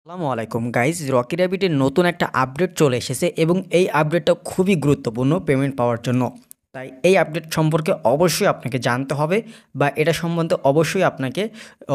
আসসালামু আলাইকুম guys, Rocky র্যাবিটের নতুন একটা আপডেট চলে এসেছে এবং এই আপডেটটা খুবই গুরুত্বপূর্ণ পেমেন্ট পাওয়ার জন্য। তাই এই আপডেট সম্পর্কে অবশ্যই আপনাকে জানতে হবে বা এটা সম্বন্ধে অবশ্যই আপনাকে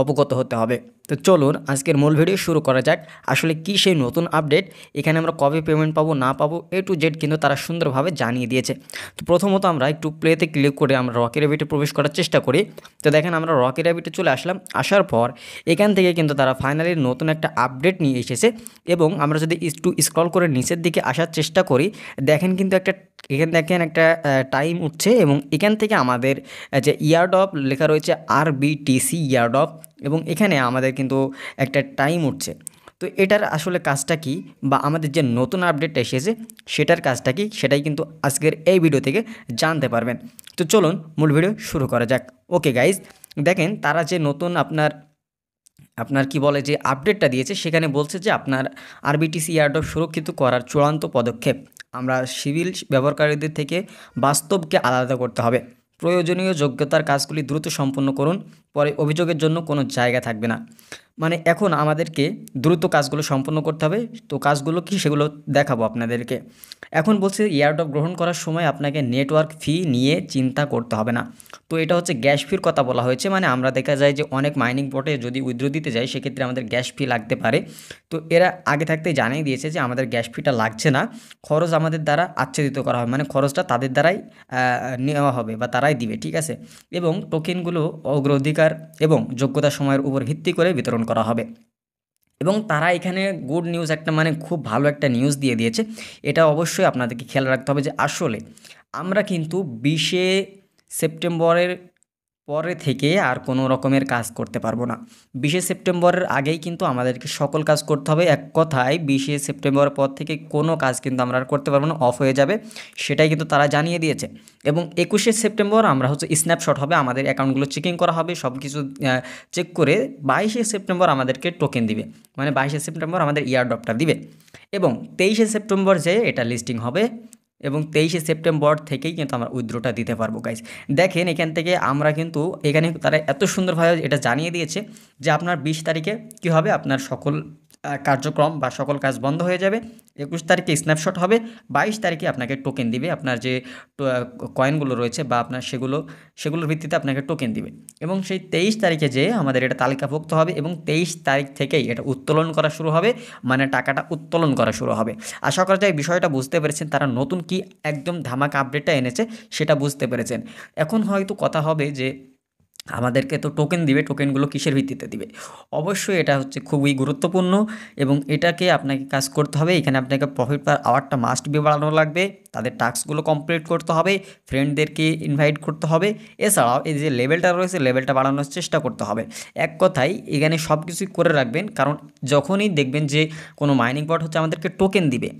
অবগত হতে হবে। তো চলুন আজকের মূল ভিডিও শুরু করা যাক। আসলে কি সেই নতুন আপডেট, এখানে আমরা কবে পেমেন্ট পাবো না পাবো টু জেড কিন্তু তারা সুন্দরভাবে জানিয়ে দিয়েছে। তো প্রথমত আমরা একটু প্লেতে ক্লিক করে আমরা রকি র্যাবিটে প্রবেশ করার চেষ্টা করি। তো দেখেন আমরা রকি র্যাবিটে চলে আসলাম। আসার পর এখান থেকে কিন্তু তারা ফাইনালি নতুন একটা আপডেট নিয়ে এসেছে এবং আমরা যদি একটু স্ক্রল করে নিচের দিকে আসার চেষ্টা করি, দেখেন কিন্তু এখানে দেখেন একটা টাইম উঠছে এবং এখান থেকে আমাদের যে ইয়ারড্রপ লেখা রয়েছে আরবিটিসি ইয়ারড্রপ এবং এখানে আমাদের কিন্তু একটা টাইম উঠছে। তো এটার আসলে কাজটা কি বা আমাদের যে নতুন আপডেট এসেছে সেটার কাজটা কি, সেটাই কিন্তু আজকের এই ভিডিও থেকে জানতে পারবেন। তো চলুন মূল ভিডিও শুরু করা যাক। ওকে গাইজ, দেখেন তারা যে নতুন আপনার আপনার কি বলে যে আপডেটটা দিয়েছে, সেখানে বলছে যে আপনার আরবিটিসি এয়ারড্রপ সুরক্ষিত করার চূড়ান্ত পদক্ষেপ। আমরা সিভিল ব্যবহারকারীদের থেকে বাস্তবকে আলাদা করতে হবে। প্রয়োজনীয় যোগ্যতার কাজগুলি দ্রুত সম্পন্ন করুন, পরে অভিযোগের জন্য কোনো জায়গা থাকবে না। মানে এখন আমাদেরকে দ্রুত কাজগুলো সম্পন্ন করতে হবে। তো কাজগুলো কি সেগুলো দেখাবো আপনাদেরকে। এখন বলছে এয়ারড্রপ গ্রহণ করার সময় আপনাকে নেটওয়ার্ক ফি নিয়ে চিন্তা করতে হবে না। তো এটা হচ্ছে গ্যাস ফির কথা বলা হয়েছে। মানে আমরা দেখা যায় যে অনেক মাইনিং বটে যদি উইথড্র দিতে যাই সেক্ষেত্রে আমাদের গ্যাস ফি লাগতে পারে। তো এরা আগে থাকতেই জানিয়ে দিয়েছে যে আমাদের গ্যাস ফিটা লাগছে না, খরচ আমাদের দ্বারা আচ্ছাদিত করা হবে, মানে খরচটা তাদের দ্বারাই নেওয়া হবে বা তারাই দিবে, ঠিক আছে। এবং টোকেনগুলো অগ্রাধিকার এবং যোগ্যতা সময়ের উপর ভিত্তি করে বিতরণ করা হবে। এবং তারা এখানে গুড নিউজ একটা, মানে খুব ভালো একটা নিউজ দিয়ে দিয়েছে। এটা অবশ্যই আপনাদেরকে খেয়াল রাখতে হবে যে আসলে আমরা কিন্তু 20শে সেপ্টেম্বরের পরে থেকে আর কোনো রকমের কাজ করতে পারবো না। 20শে সেপ্টেম্বরের আগেই কিন্তু আমাদেরকে সকল কাজ করতে হবে। এক কথায় 20শে সেপ্টেম্বরের পর থেকে কোনো কাজ কিন্তু আমরা আর করতে পারবো না, অফ হয়ে যাবে। সেটাই কিন্তু তারা জানিয়ে দিয়েছে। এবং 21শে সেপ্টেম্বর আমরা হচ্ছে স্ন্যাপশট হবে, আমাদের অ্যাকাউন্টগুলো চেকিং করা হবে, সব কিছু চেক করে 22শে সেপ্টেম্বর আমাদেরকে টোকেন দিবে, মানে 22শে সেপ্টেম্বর আমাদের ইয়ারড্রপটা দিবে। এবং 23শে সেপ্টেম্বর যে এটা লিস্টিং হবে এবং 23শে সেপ্টেম্বর থেকেই কিন্তু আমরা উইথড্রটা দিতে পারবো গাইজ। দেখেন এখান থেকে আমরা কিন্তু এখানে তারা এত সুন্দরভাবে এটা জানিয়ে দিয়েছে যে আপনার 20 তারিখে কী হবে, আপনার সকল কার্যক্রম বা সকল কাজ বন্ধ হয়ে যাবে। 21 তারিখে স্ন্যাপশট হবে, 22 তারিখে আপনাকে টোকেন দিবে, আপনার যে কয়েনগুলো রয়েছে বা আপনার সেগুলোর ভিত্তিতে আপনাকে টোকেন দিবে। এবং সেই 23 তারিখে যে আমাদের এটা তালিকাভুক্ত হবে এবং 23 তারিখ থেকেই এটা উত্তোলন করা শুরু হবে, মানে টাকাটা উত্তোলন করা শুরু হবে। আশা করা যায় বিষয়টা বুঝতে পেরেছেন, তারা নতুন কি একদম ধামাকা আপডেটটা এনেছে সেটা বুঝতে পেরেছেন। এখন হয়তো কথা হবে যে আমাদেরকে তো টোকেন দিবে, টোকেনগুলো কিসের ভিত্তিতে দিবে। অবশ্যই এটা হচ্ছে খুবই গুরুত্বপূর্ণ এবং এটাকে আপনাকে কাজ করতে হবে। এখানে আপনাকে প্রফিট পার আওয়ারটা মাস্ট বি বাড়ানো লাগবে, তাদের টাস্কগুলো কমপ্লিট করতে হবে, ফ্রেন্ডদেরকে ইনভাইট করতে হবে। এছাড়াও এই যে লেভেলটা রয়েছে লেভেলটা বাড়ানোর চেষ্টা করতে হবে। এক কথায় এখানে সব কিছুই করে রাখবেন, কারণ যখনই দেখবেন যে কোনো মাইনিং বট হচ্ছে আমাদেরকে টোকেন দিবে,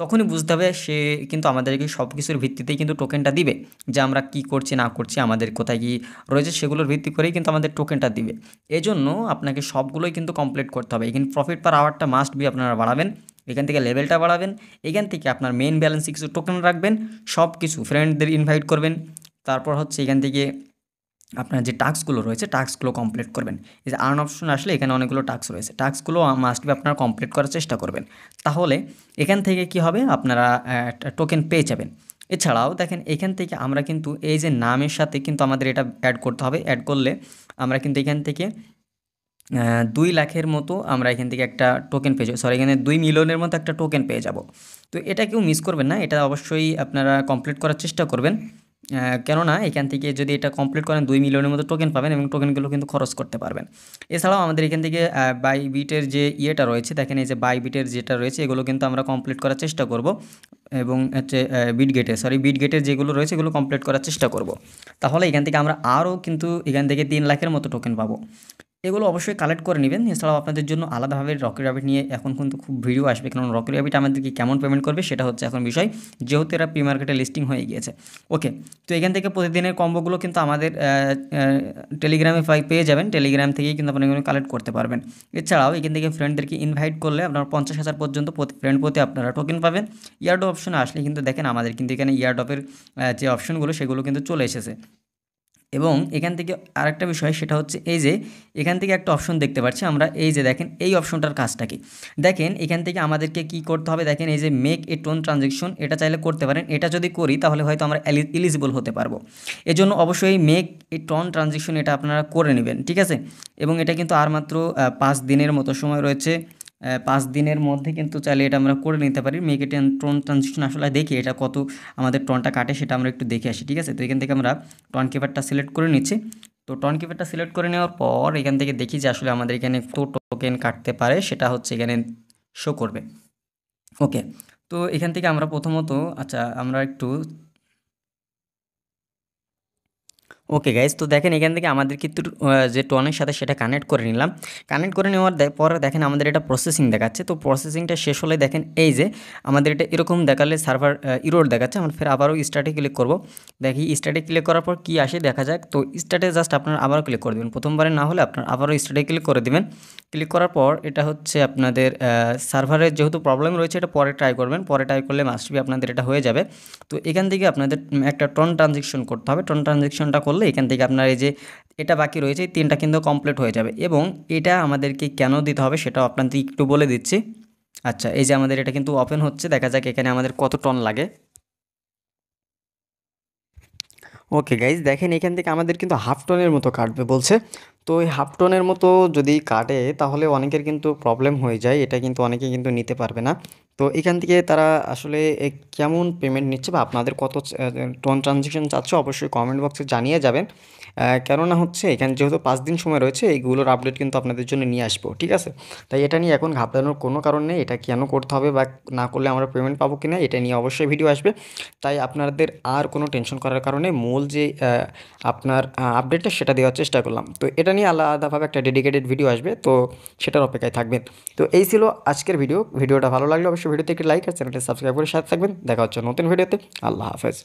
তখনই বুঝতে হবে সে কিন্তু আমাদেরকে সব কিছুর ভিত্তিতেই কিন্তু টোকেনটা দিবে, যে আমরা কী করছি না করছি, আমাদের কোথায় কী রয়েছে সেগুলোর ভিত্তি করেই কিন্তু আমাদের টোকেনটা দিবে। এজন্য আপনাকে সবগুলোই কিন্তু কমপ্লিট করতে হবে। এখানে প্রফিট পার আওয়ারটা মাস্ট বি আপনারা বাড়াবেন, এখান থেকে লেভেলটা বাড়াবেন, এখান থেকে আপনার মেইন ব্যালেন্সে কিছু টোকেন রাখবেন, সব কিছু ফ্রেন্ডদের ইনভাইট করবেন। তারপর হচ্ছে এখান থেকে আপনার যে টাস্কগুলো রয়েছে টাস্কগুলো কমপ্লিট করবেন। এই যে আর্ন অপশন আসলে এখানে অনেকগুলো টাস্ক রয়েছে, টাস্কগুলো মাস্ট বি আপনারা কমপ্লিট করার চেষ্টা করবেন। তাহলে এখান থেকে কি হবে, আপনারা টোকেন পেয়ে যাবেন। এছাড়াও দেখেন এখান থেকে আমরা কিন্তু এই যে নামের সাথে কিন্তু আমাদের এটা অ্যাড করতে হবে। অ্যাড করলে আমরা কিন্তু এখান থেকে 2 লাখের মতো আমরা এখান থেকে একটা টোকেন পেয়ে যাবো, সরি এখানে 2 মিলিয়নের মতো একটা টোকেন পেয়ে যাব। তো এটা কেউ মিস করবেন না, এটা অবশ্যই আপনারা কমপ্লিট করার চেষ্টা করবেন। কেননা এখান থেকে যদি এটা কমপ্লিট করেন 2 মিলিয়নের মতো টোকেন পাবেন এবং টোকেনগুলো কিন্তু খরচ করতে পারবেন। এছাড়াও আমাদের এখান থেকে বাইবিটের যে ইয়েটা রয়েছে, দেখেন এই যে বাইবিটের যেটা রয়েছে এগুলো কিন্তু আমরা কমপ্লিট করার চেষ্টা করব। এবং হচ্ছে বিটগেটের যেগুলো রয়েছে এগুলো কমপ্লিট করার চেষ্টা করব। তাহলে এখান থেকে আমরা আরও কিন্তু এখান থেকে 3 লাখের মতো টোকেন পাবো। এগুলো অবশ্যই কালেক্ট করে নেবেন। এছাড়াও আপনাদের জন্য আলাদাভাবে রকি র্যাবিট নিয়ে এখন কিন্তু খুব ভিডিও আসবে, কারণ রকি র্যাবিট আমাদেরকে কেমন পেমেন্ট করবে সেটা হচ্ছে এখন বিষয়, যেহেতু এরা প্রি মার্কেটে লিস্টিং হয়ে গিয়েছে। ওকে, তো এখান থেকে প্রতিদিনের কম্বোগুলো কিন্তু আমাদের টেলিগ্রামে পেয়ে যাবেন, টেলিগ্রাম থেকেই কিন্তু আপনি এগুলো কালেক্ট করতে পারবেন। এছাড়াও এখান থেকে ফ্রেন্ডদেরকে ইনভাইট করলে আপনার 50,000 পর্যন্ত ফ্রেন্ড প্রতি আপনারা টোকেন পাবেন। ইয়ারড্রপ অপশনে আসলে কিন্তু দেখেন আমাদের কিন্তু এখানে ইয়ারড্রপের যে অপশনগুলো সেগুলো কিন্তু চলে এসেছে। এবং এখান থেকে আরেকটা বিষয় সেটা হচ্ছে এই যে এখান থেকে একটা অপশন দেখতে পাচ্ছি আমরা, এই যে দেখেন এই অপশনটার কাজটা কি দেখেন, এখান থেকে আমাদেরকে কি করতে হবে দেখেন, এই যে মেক এ টোন ট্রানজেকশন, এটা চাইলে করতে পারেন। এটা যদি করি তাহলে হয়তো আমরা এলিজিবল হতে পারবো। এজন্য অবশ্যই মেক এ টোন ট্রানজেকশন এটা আপনারা করে নেবেন, ঠিক আছে। এবং এটা কিন্তু আর মাত্র 5 দিনের মতো সময় রয়েছে। 5 দিনের মধ্যে কিন্তু চাইলে এটা আমরা করে নিতে পারি। মেক ইট টোন ট্রানজিশন আসলে দেখি এটা কত আমাদের টোনটা কাটে সেটা আমরা একটু দেখে আসি, ঠিক আছে। তো এখান থেকে আমরা টোন কিপারটা সিলেক্ট করে নিচ্ছি। তো টোন কিপারটা সিলেক্ট করে নেওয়ার পর এখান থেকে দেখি যে আসলে আমাদের এখানে কত টোকেন কাটতে পারে সেটা হচ্ছে এখানে শো করবে। ওকে, তো এখান থেকে আমরা প্রথমত আচ্ছা আমরা একটু ওকে গাইজ, তো দেখেন এখান থেকে আমাদের কিন্তু যে টোনের সাথে সেটা কানেক্ট করে নিলাম। কানেক্ট করে নেওয়ার পর দেখেন আমাদের এটা প্রসেসিং দেখাচ্ছে। তো প্রসেসিংটা শেষ হলে দেখেন এই যে আমাদের এটা এরকম দেখালে সার্ভার ইরোর দেখাচ্ছে। আমরা ফের আবারও স্টার্টে ক্লিক করব। দেখি স্টার্টে ক্লিক করার পর কি আসে দেখা যাক। তো স্টার্টে জাস্ট আপনারা আবারও ক্লিক করে দেবেন, প্রথমবারে না হলে আপনার আবারও স্টার্টে ক্লিক করে দেবেন। ক্লিক করার পর এটা হচ্ছে আপনাদের সার্ভারের যেহেতু প্রবলেম রয়েছে এটা পরে ট্রাই করবেন, পরে ট্রাই করলে মাস্ট বি আপনাদের এটা হয়ে যাবে। তো এখান থেকে আপনাদের একটা টোন ট্রানজেকশন করতে হবে। টোন ট্রানজেকশনটা করলে এখান থেকে আপনার এই যে এটা বাকি রয়েছে এই 3টা কিন্তু কমপ্লিট হয়ে যাবে। এবং এটা আমাদেরকে কেন দিতে হবে সেটাও আপনাদের একটু বলে দিচ্ছি। আচ্ছা, এই যে আমাদের এটা কিন্তু ওপেন হচ্ছে, দেখা যাক এখানে আমাদের কত টন লাগে। ওকে গাইজ, দেখেন এখান থেকে আমাদের কিন্তু হাফ টনের মতো কাটবে বলছে। তো এই হাফ টনের মতো যদি কাটে তাহলে অনেকের কিন্তু প্রবলেম হয়ে যায়, এটা কিন্তু অনেকে কিন্তু নিতে পারবে না। তো এখান থেকে তারা আসলে কেমন পেমেন্ট নিচ্ছে বা আপনাদের কত টন ট্রানজেকশন চাচ্ছে অবশ্যই কমেন্ট বক্সে জানিয়ে যাবেন। কেননা হচ্ছে এখানে যেহেতু 5 দিন সময় রয়েছে এইগুলোর আপডেট কিন্তু আপনাদের জন্য নিয়ে আসবো, ঠিক আছে। তাই এটা নিয়ে এখন ঘাবড়ানোর কোনো কারণ নেই, এটা কেন করতে হবে বা না করলে আমরা পেমেন্ট পাবো কিনা এটা নিয়ে অবশ্যই ভিডিও আসবে। তাই আপনাদের আর কোনো টেনশন করার কারণে মূল যে আপনার আপডেটটা সেটা দেওয়ার চেষ্টা করলাম। তো এটা নিয়ে আলাদাভাবে একটা ডেডিকেটেড ভিডিও আসবে, তো সেটার অপেক্ষায় থাকবেন। তো এই ছিল আজকের ভিডিওটা ভালো লাগলে অবশ্যই ভিডিওতে একটি লাইক আর চ্যানেলটি সাবস্ক্রাইব করে সাথে থাকবেন। দেখা হচ্ছে নতুন ভিডিওতে। আল্লাহ হাফেজ।